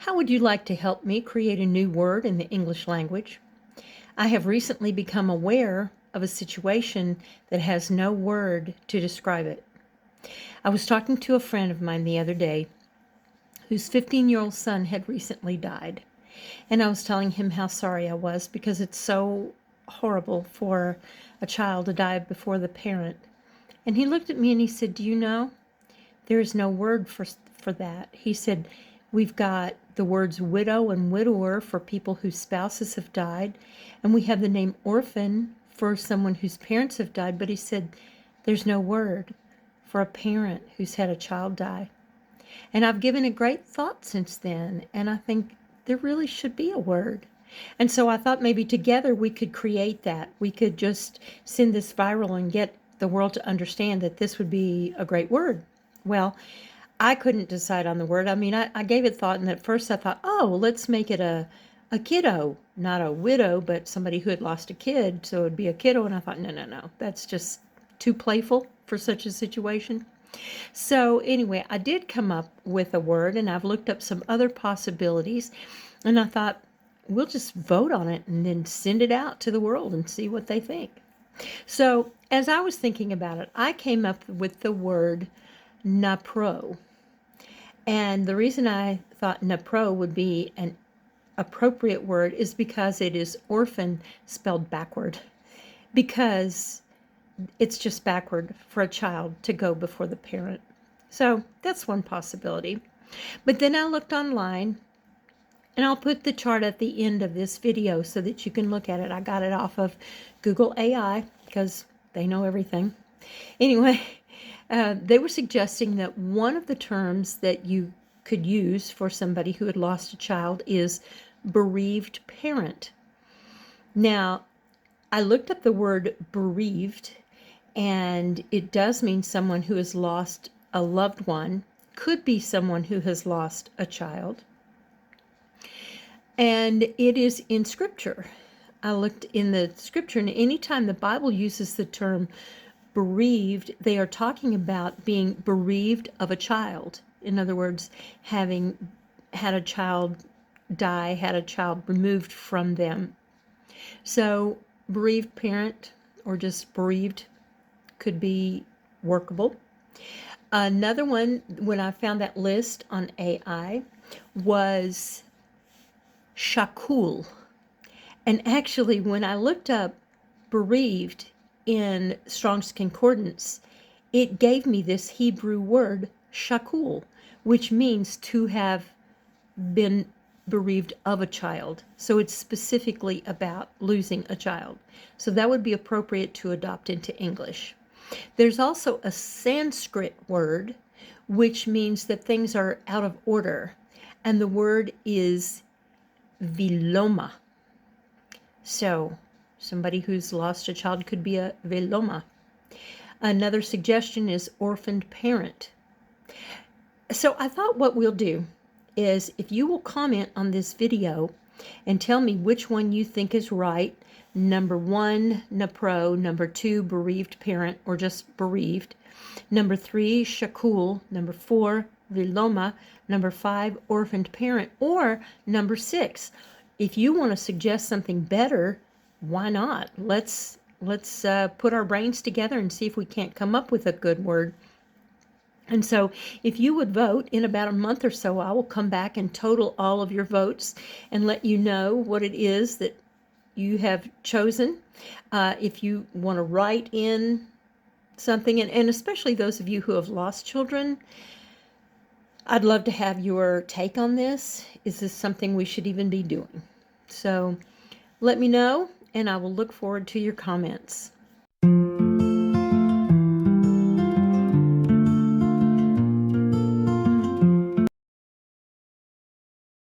How would you like to help me create a new word in the English language? I have recently become aware of a situation that has no word to describe it. I was talking to a friend of mine the other day whose 15-year-old son had recently died. And I was telling him how sorry I was because it's so horrible for a child to die before the parent. And he looked at me and he said, "Do you know, there is no word for that." He said, "We've got the words widow and widower for people whose spouses have died, and we have the name orphan for someone whose parents have died." But he said, "There's no word for a parent who's had a child die." And I've given it great thought since then, and I think there really should be a word. And so I thought maybe together we could create that. We could just send this viral and get the world to understand that this would be a great word. Well, I couldn't decide on the word. I mean, I gave it thought, and at first I thought, oh, let's make it a kiddo, not a widow, but somebody who had lost a kid, so it would be a kiddo. And I thought, no, that's just too playful for such a situation. So anyway, I did come up with a word, and I've looked up some other possibilities, and I thought, we'll just vote on it and then send it out to the world and see what they think. So as I was thinking about it, I came up with the word napro. And the reason I thought napro would be an appropriate word is because it is orphan spelled backward. Because it's just backward for a child to go before the parent. So that's one possibility. But then I looked online, and I'll put the chart at the end of this video so that you can look at it. I got it off of Google AI because they know everything. Anyway, they were suggesting that one of the terms that you could use for somebody who had lost a child is bereaved parent. Now, I looked up the word bereaved, and it does mean someone who has lost a loved one, could be someone who has lost a child. And it is in Scripture. I looked in the Scripture, and anytime the Bible uses the term bereaved, they are talking about being bereaved of a child. In other words, having had a child die, had a child removed from them. So bereaved parent or just bereaved could be workable. Another one, when I found that list on AI, was shakul. And actually, when I looked up bereaved in Strong's Concordance, it gave me this Hebrew word, shakul, which means to have been bereaved of a child. So it's specifically about losing a child. So that would be appropriate to adopt into English. There's also a Sanskrit word which means that things are out of order, and the word is viloma. So somebody who's lost a child could be a viloma. Another suggestion is orphaned parent. So I thought what we'll do is, if you will comment on this video and tell me which one you think is right. Number 1, napro. Number 2, bereaved parent, or just bereaved. Number 3, shakul. Number 4, viloma. Number 5, orphaned parent. Or number 6. If you want to suggest something better, why not? Let's put our brains together and see if we can't come up with a good word. And so if you would vote, in about a month or so, I will come back and total all of your votes and let you know what it is that you have chosen. If you want to write in something, and especially those of you who have lost children, I'd love to have your take on this. Is this something we should even be doing? So let me know, and I will look forward to your comments.